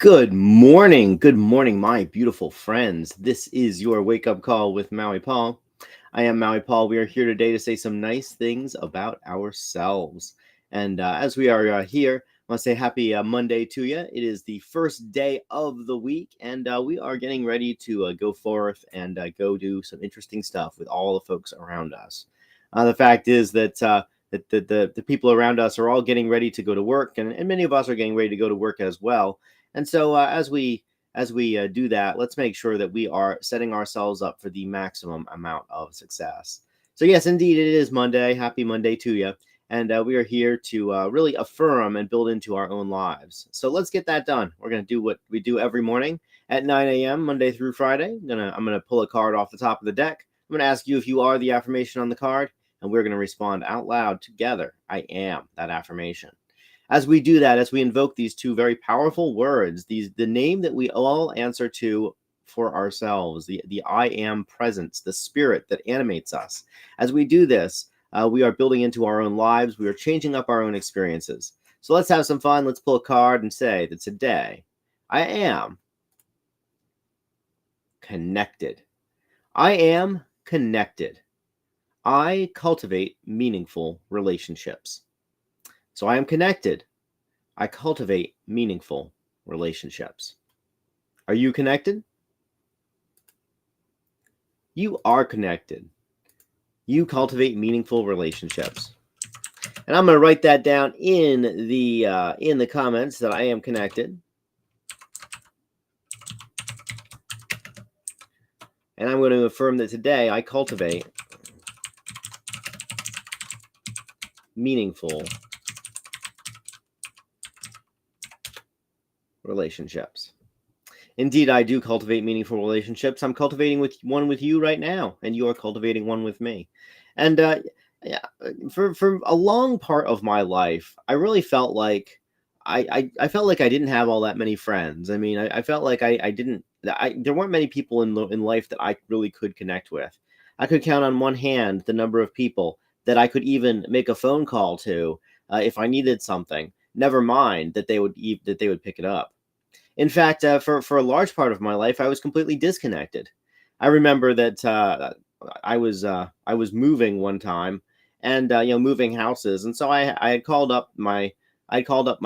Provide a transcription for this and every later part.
Good morning, my beautiful friends. This is your wake up call with Maui Paul. I am Maui Paul. We are here today to say some nice things about ourselves. And as we are here, I want to say happy Monday to you. It is the first day of the week, and we are getting ready to go forth and go do some interesting stuff with all the folks around us. The fact is that the people around us are all getting ready to go to work, and many of us are getting ready to go to work as well. And so as we do that, let's make sure that we are setting ourselves up for the maximum amount of success. So yes, indeed, it is Monday. Happy Monday to you. And we are here to really affirm and build into our own lives. So let's get that done. We're going to do what we do every morning at 9 a.m. Monday through Friday. I'm gonna pull a card off the top of the deck. I'm going to ask you if you are the affirmation on the card, and we're going to respond out loud together. I am that affirmation. As we do that, as we invoke these two very powerful words, the name that we all answer to for ourselves, the I am presence, the spirit that animates us. As we do this, we are building into our own lives. We are changing up our own experiences. So let's have some fun. Let's pull a card and say that today I am connected. I am connected. I cultivate meaningful relationships. So I am connected. I cultivate meaningful relationships. Are you connected? You are connected. You cultivate meaningful relationships. And I'm going to write that down in the comments that I am connected. And I'm going to affirm that today I cultivate meaningful relationships. Indeed, I do cultivate meaningful relationships. I'm cultivating one with you right now, and you are cultivating one with me. And yeah, for a long part of my life, I really felt like I felt like I didn't have all that many friends. I mean, I felt like I didn't. There weren't many people in life that I really could connect with. I could count on one hand the number of people that I could even make a phone call to if I needed something. Never mind that they would pick it up. In fact, for a large part of my life, I was completely disconnected. I remember that I was moving one time, and moving houses, and so I had called up my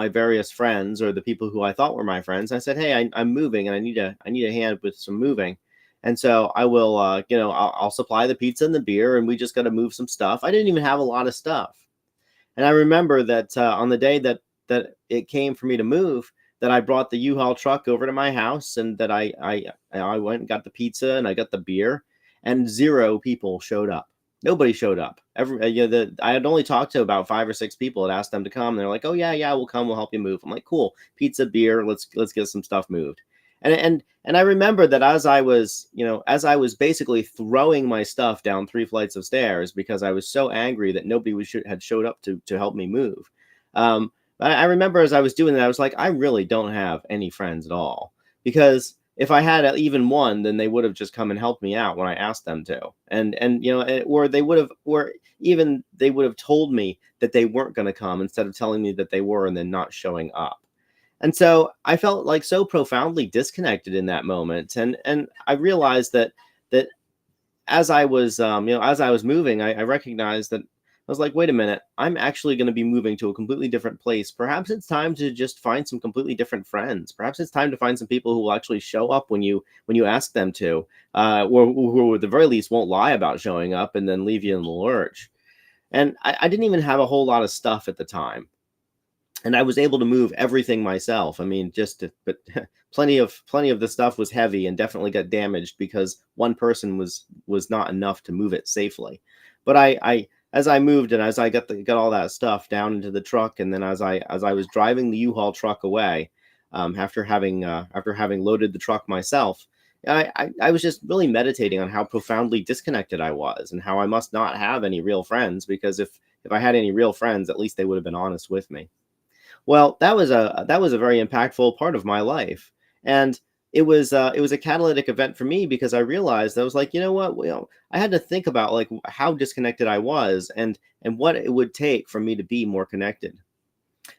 various friends, or the people who I thought were my friends. I said, "Hey, I'm moving, and I need a hand with some moving." And so I will, I'll supply the pizza and the beer, and we just got to move some stuff. I didn't even have a lot of stuff. And I remember that on the day that it came for me to move, that I brought the U-Haul truck over to my house, and that I went and got the pizza and I got the beer, and zero people showed up. Nobody showed up. I had only talked to about 5 or 6 people and asked them to come. They're like, "Oh yeah, we'll come. We'll help you move." I'm like, "Cool, pizza, beer. Let's get some stuff moved." And I remember that as I was basically throwing my stuff down 3 flights of stairs because I was so angry that nobody had showed up to help me move. I remember as I was doing that, I was like, I really don't have any friends at all, because if I had even one, then they would have just come and helped me out when I asked them to, or they would have told me that they weren't going to come instead of telling me that they were and then not showing up. And so I felt like so profoundly disconnected in that moment. And I realized that as I was, as I was moving, I recognized that I was like, wait a minute, I'm actually going to be moving to a completely different place. Perhaps it's time to just find some completely different friends. Perhaps it's time to find some people who will actually show up when you ask them to, or who at the very least won't lie about showing up and then leave you in the lurch. And I didn't even have a whole lot of stuff at the time, and I was able to move everything myself. I mean, but plenty of the stuff was heavy and definitely got damaged because one person was not enough to move it safely. But I as I moved and as I got all that stuff down into the truck, and then as I was driving the U-Haul truck away, after having loaded the truck myself, I was just really meditating on how profoundly disconnected I was, and how I must not have any real friends, because if I had any real friends, at least they would have been honest with me. Well, that was a very impactful part of my life, and it was a catalytic event for me, because I realized I was like, you know what, I had to think about like how disconnected I was, and what it would take for me to be more connected.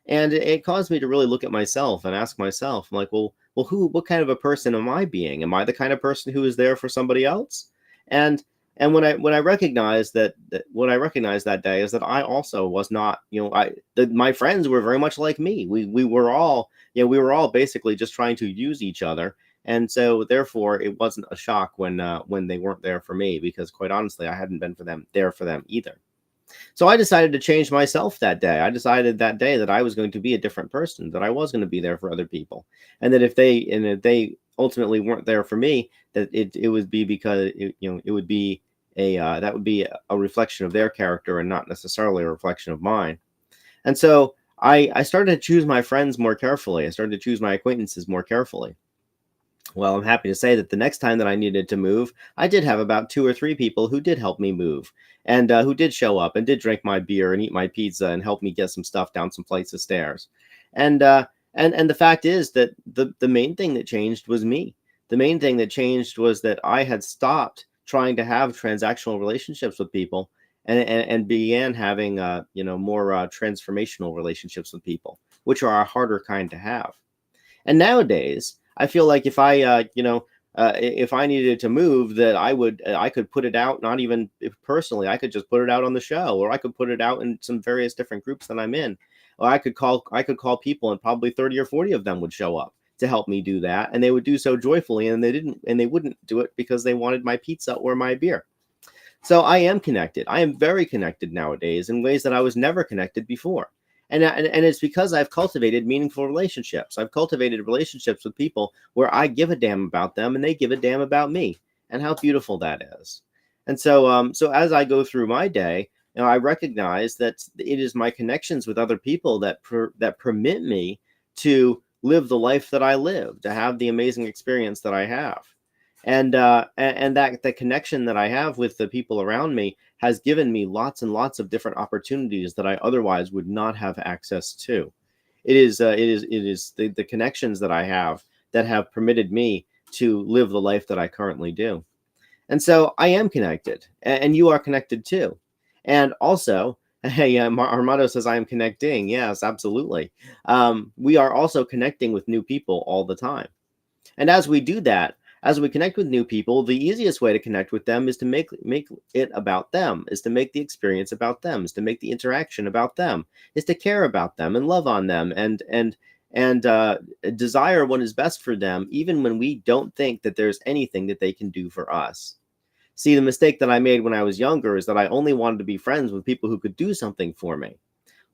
And it caused me to really look at myself and ask myself, I'm like, well, well, what kind of a person am I being? Am I the kind of person who is there for somebody else? And when I recognized that what I recognized that day is that I also was not, my friends were very much like me. We were all, we were all basically just trying to use each other. And so therefore it wasn't a shock when they weren't there for me, because quite honestly, I hadn't been there for them either. So I decided to change myself that day. I decided that day that I was going to be a different person, that I was going to be there for other people. And that if they ultimately weren't there for me, that it would be because it would be that would be a reflection of their character and not necessarily a reflection of mine. And so I started to choose my friends more carefully. I started to choose my acquaintances more carefully. Well, I'm happy to say that the next time that I needed to move, I did have about two or three people who did help me move, and who did show up and did drink my beer and eat my pizza and help me get some stuff down some flights of stairs. And the fact is that the main thing that changed was me. The main thing that changed was that I had stopped trying to have transactional relationships with people, and began having more transformational relationships with people, which are a harder kind to have. And nowadays, I feel like if I needed to move, that I could put it out, not even personally, I could just put it out on the show, or I could put it out in some various different groups that I'm in, or I could call people, and probably 30 or 40 of them would show up to help me do that, and they would do so joyfully, and they wouldn't do it because they wanted my pizza or my beer. So I am connected. I am very connected nowadays in ways that I was never connected before. And it's because I've cultivated meaningful relationships. I've cultivated relationships with people where I give a damn about them and they give a damn about me. And how beautiful that is. And so as I go through my day, I recognize that it is my connections with other people that permit me to live the life that I live, to have the amazing experience that I have. And that the connection that I have with the people around me has given me lots and lots of different opportunities that I otherwise would not have access to. It is the connections that I have that have permitted me to live the life that I currently do. And so I am connected, and you are connected too. And also, hey, our motto says I am connecting. Yes, absolutely. We are also connecting with new people all the time. And as we do that, as we connect with new people, the easiest way to connect with them is to make it about them, is to make the experience about them, is to make the interaction about them, is to care about them and love on them, and desire what is best for them, even when we don't think that there's anything that they can do for us. See, the mistake that I made when I was younger is that I only wanted to be friends with people who could do something for me.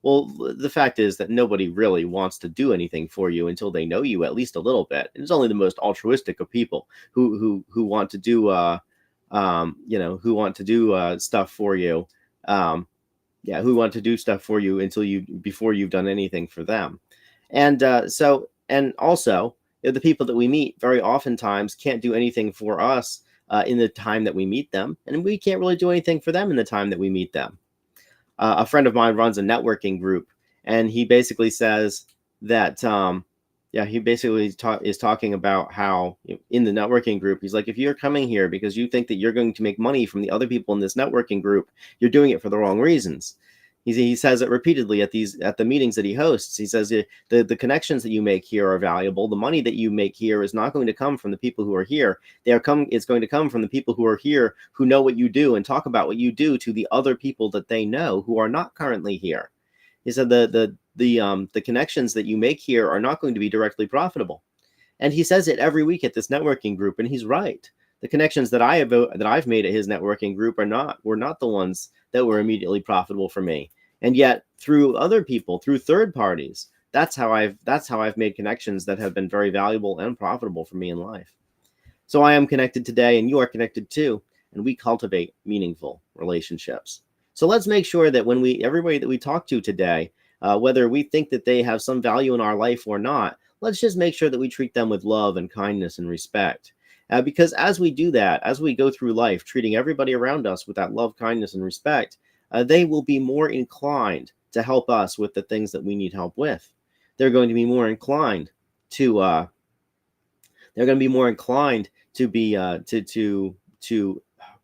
Well, the fact is that nobody really wants to do anything for you until they know you at least a little bit. It's only the most altruistic of people who want to do stuff for you. Who want to do stuff for you before you've done anything for them. And also, the people that we meet very oftentimes can't do anything for us in the time that we meet them, and we can't really do anything for them in the time that we meet them. A friend of mine runs a networking group, and he basically says that he basically is talking about how in the networking group, he's like, if you're coming here because you think that you're going to make money from the other people in this networking group, you're doing it for the wrong reasons. He says it repeatedly at the meetings that he hosts. He says the connections that you make here are valuable. The money that you make here is not going to come from the people who are here. It's going to come from the people who are here, who know what you do and talk about what you do to the other people that they know who are not currently here. He said the connections that you make here are not going to be directly profitable. And he says it every week at this networking group, and he's right. The connections that I've made at his networking group were not the ones that were immediately profitable for me. And yet, through other people, through third parties, that's how I've made connections that have been very valuable and profitable for me in life. So I am connected today, and you are connected too, and we cultivate meaningful relationships. So let's make sure that everybody that we talk to today, whether we think that they have some value in our life or not, let's just make sure that we treat them with love and kindness and respect. Because as we do that, as we go through life, treating everybody around us with that love, kindness, and respect, they will be more inclined to help us with the things that we need help with. They're going to be more inclined to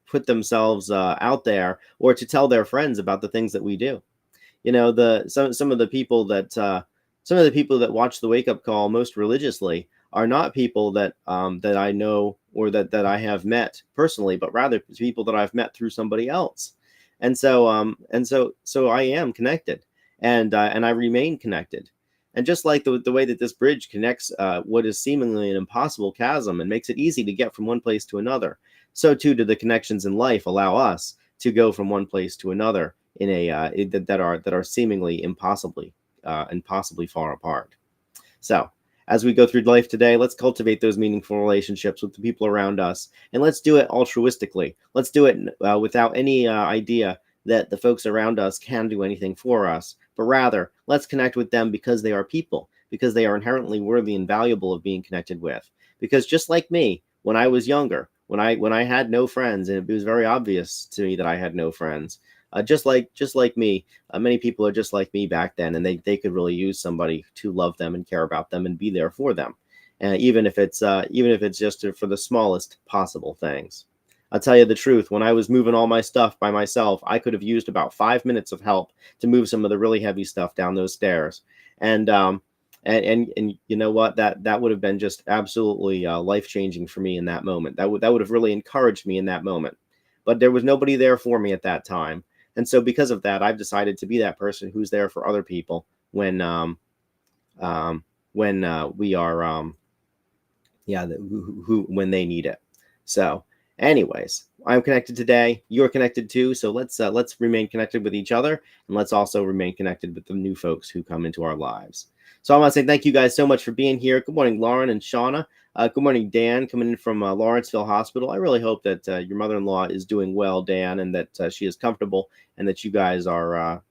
put themselves out there, or to tell their friends about the things that we do. Some of the people that watch the Wake Up Call most religiously are not people that that I know or that I have met personally, but rather people that I've met through somebody else. And so I am connected, and I remain connected. And just like the way that this bridge connects what is seemingly an impossible chasm and makes it easy to get from one place to another, so too do the connections in life allow us to go from one place to another in that are seemingly impossibly far apart. So, as we go through life today, let's cultivate those meaningful relationships with the people around us, and let's do it altruistically. Let's do it without any idea that the folks around us can do anything for us, but rather let's connect with them because they are people, because they are inherently worthy and valuable of being connected with. Because just like me, when I was younger, when I had no friends, and it was very obvious to me that I had no friends, just like me, many people are just like me back then, and they could really use somebody to love them and care about them and be there for them, even if it's just for the smallest possible things. I'll tell you the truth. When I was moving all my stuff by myself, I could have used about 5 minutes of help to move some of the really heavy stuff down those stairs. And and you know what? That would have been just absolutely life changing for me in that moment. That would have really encouraged me in that moment. But there was nobody there for me at that time, and so because of that, I've decided to be that person who's there for other people um, when we are yeah who when they need it. So, anyways, I'm connected today. You're connected too. So let's remain connected with each other, and let's also remain connected with the new folks who come into our lives. So I want to say thank you guys so much for being here. Good morning, Lauren and Shauna. Good morning, Dan, coming in from Lawrenceville Hospital. I really hope that your mother-in-law is doing well, Dan, and that she is comfortable, and that you guys are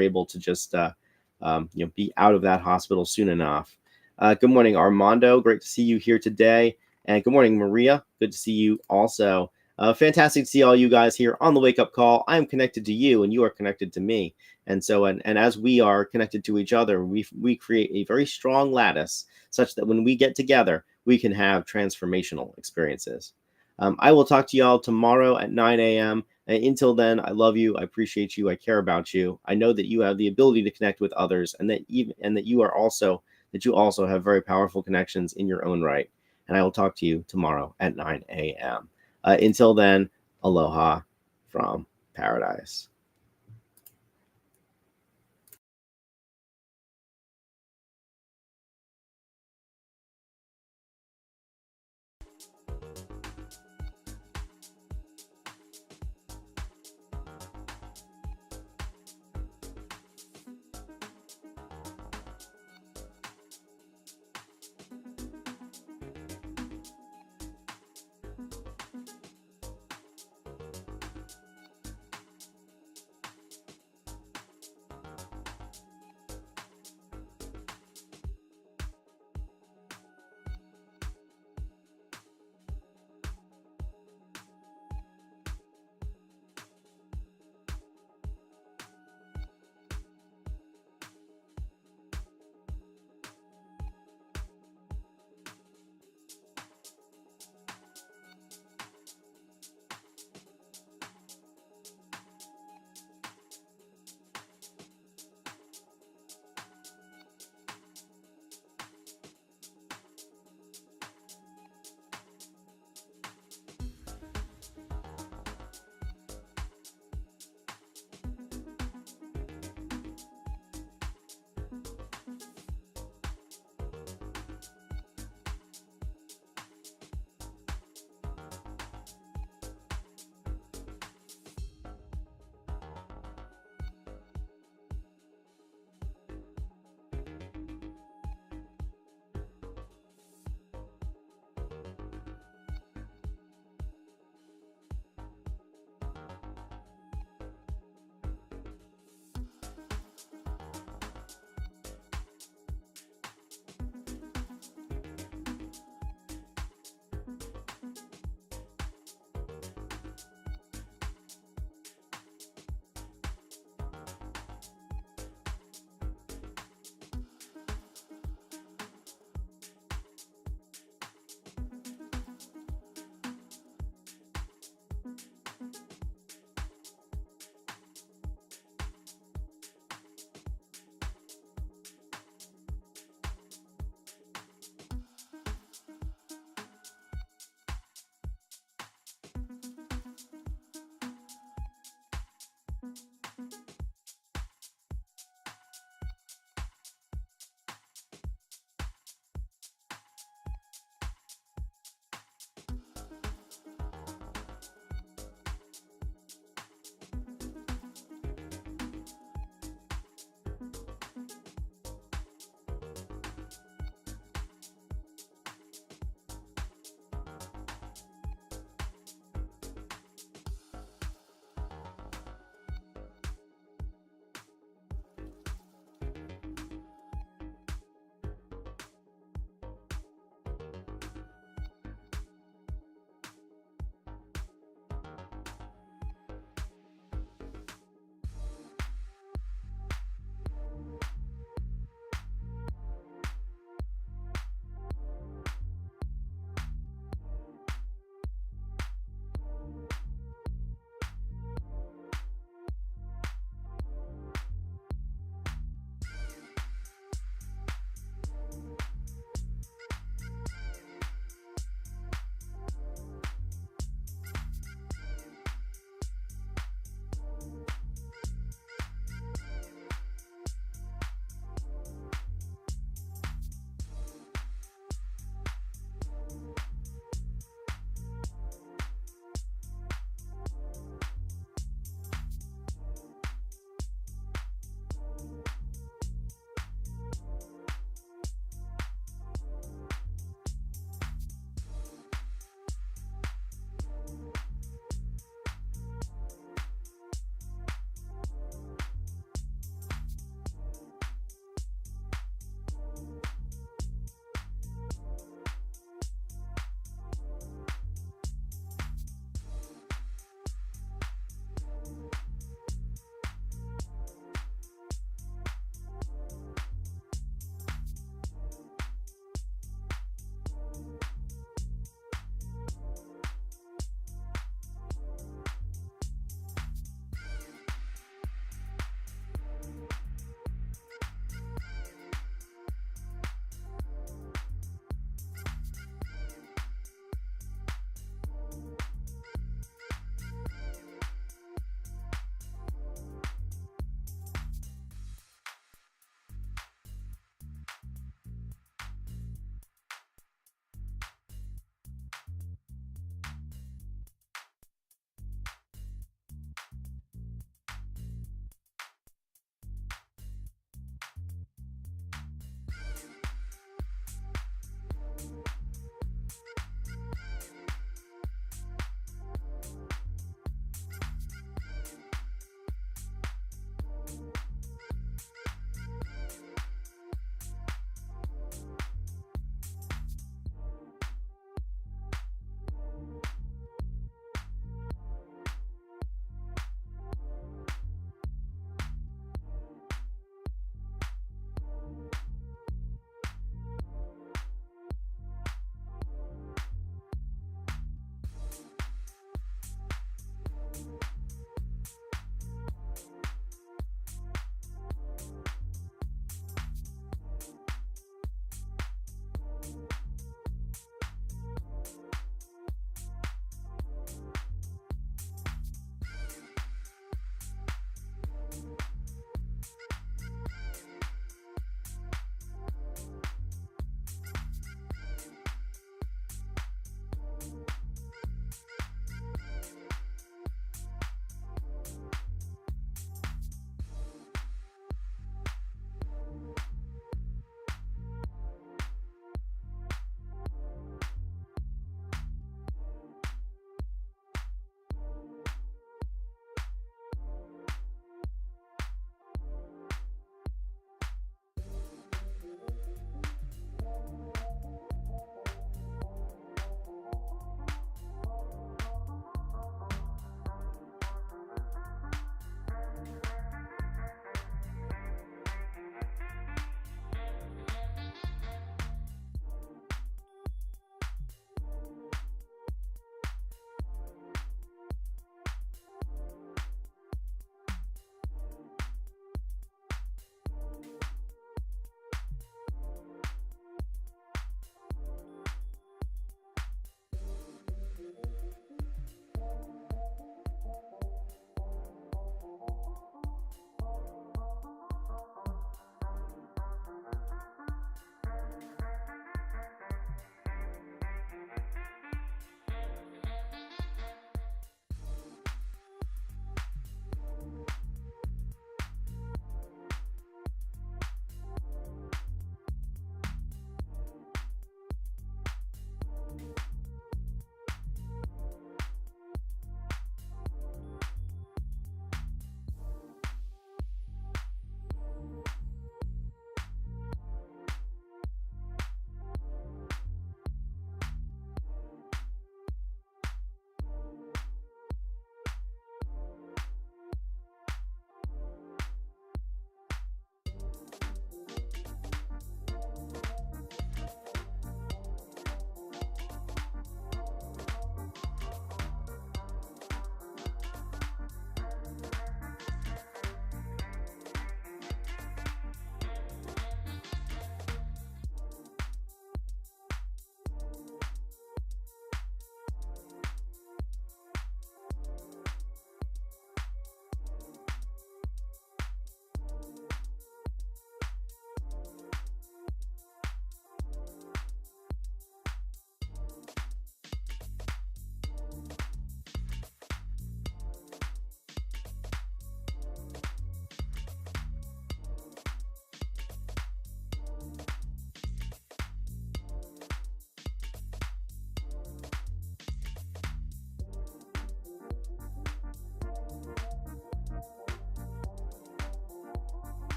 able to just be out of that hospital soon enough. Good morning, Armando. Great to see you here today. And good morning, Maria. Good to see you also. Fantastic to see all you guys here on the Wake Up Call. I am connected to you, and you are connected to me. And so, and as we are connected to each other, we create a very strong lattice, such that when we get together, we can have transformational experiences. I will talk to y'all tomorrow at 9 a.m. And until then, I love you. I appreciate you. I care about you. I know that you have the ability to connect with others, and that you also have very powerful connections in your own right. And I will talk to you tomorrow at 9 a.m. Until then, aloha from paradise.